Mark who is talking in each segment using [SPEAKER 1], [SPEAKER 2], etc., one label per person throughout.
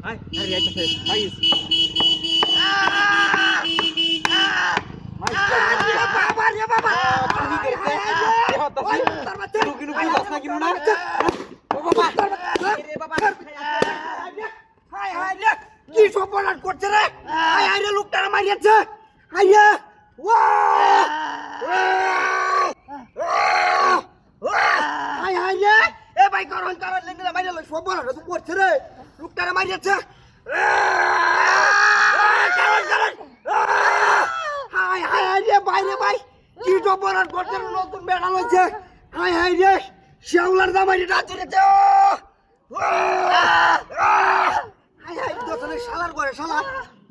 [SPEAKER 1] Hai, hari aja saya. Hai.
[SPEAKER 2] কি সপনাট করছে রে? হাই হাই রে লোকটারে মারিয়াছে। হাই রে। হাই হাই রে। এ ভাই করন করন লেন্দা মারিয়া লই সপনাট তো করছে রে। লোকটারে মারিয়াছে। করন করন। হাই হাই রে ভাই রে ভাই। কি সপনাট করছে নতুন বেড়া লইছে। হাই হাই রে। শাওলার দামাইটা ডাচরেছে। হাই হাই দোসনে শালার করে শালা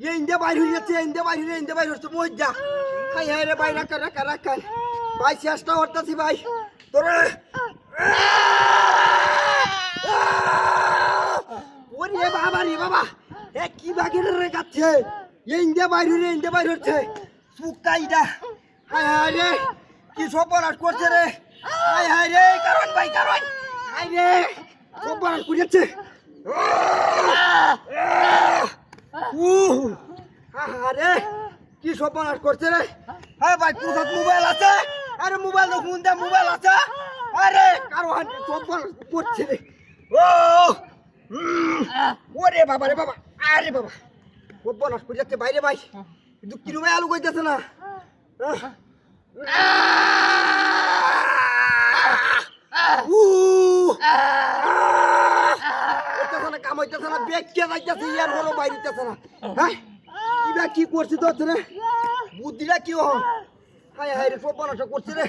[SPEAKER 2] এই ইন্দে বাইরে হইছে ইন্দে বাইরে হচ্ছে মজ্জা হাই হাই রে ভাই রাখা ভাই চেষ্টা করতেছি ভাই তোরে ওরে বাবা রে বাবা এ কি বাগের রে গাচ্ছে এই ইন্দে বাইরে হচ্ছে সুকাইডা হাই হাই রে কি সপরাট করছে রে হাই হাই রে কারণ ভাই কারণ হাই রে সপরাট করেছে আরে কি সর্বনাশ করছে রে হ্যাঁ ভাই তোর মোবাইল আছে আরে মোবাইল তো ফোন দে মোবাইল আছে আরে কারো হাতে সর্বনাশ করছে রে ও ওরে বাবা রে বাবা আরে বাবা সর্বনাশ করে যাচ্ছে বাইরে ভাই কিন্তু কিরমে আলু কইতেছে না কাম হইতেছে না বেগ কে যাইতেছে ইয়ার হলো বাইরেতেছে না হ্যাঁ কিবা কি করছিস তো রে বুদ্ধিটা কি হ হাই হাই রে সপনাটা করছে রে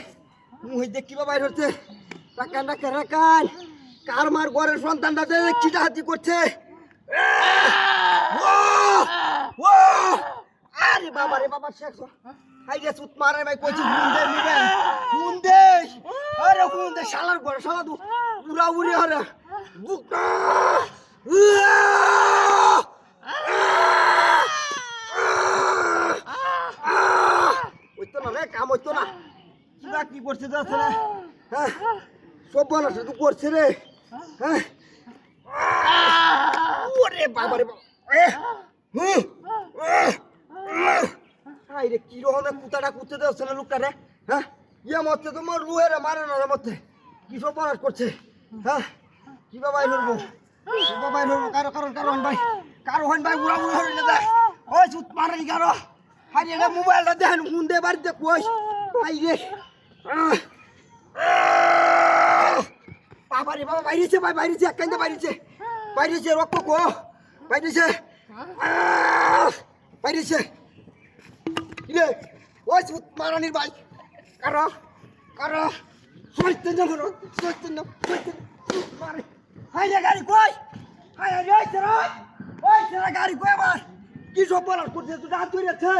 [SPEAKER 2] মুই দেখ কিবা বাইর হচ্ছে রাকান কার মার ঘরের সন্তানটা দেখ কিটা হাতি করছে আরে বাবা রে বাবা শেখ হাই রে সুত মারে ভাই কইছি ফোন দে আরে ফোন দে শালার ঘরে শালা দু পুরা উড়ে হরে বুকা ওইতো না রে কাম হইতো না কিবা কি করছে যাচ্ছে না হ্যাঁ সব বলা শুধু করছে রে হ্যাঁ ওরে বাবা রে বাবা হাই রে কি রকমের কুতাটা কুতে যাচ্ছে না লোকটা রে হ্যাঁ ইয়ে মরছে তোমার রুহের মারে না মরছে কি সব বলা করছে হ্যাঁ কিবা বাইর হইব বাবা নো কারণ ভাই উড়া হইলে দে ওই সুত মারে কারো হাই রে মোবাইলটা দেখেন ফোন দে বাড়িতে কই হাই রে বাবা রে বাবা বাইরেছে ভাই বাইরেছে একখান বাইরেছে রক্ত কো বাইরেছে ইলে ওই সুত মারানির ভাই কারো সইতে না মারে হাই রে গাড়ি কই হাই রে ওই গাড়ি কই আবার কি সব বলার করছে তুই হাত ধরেছে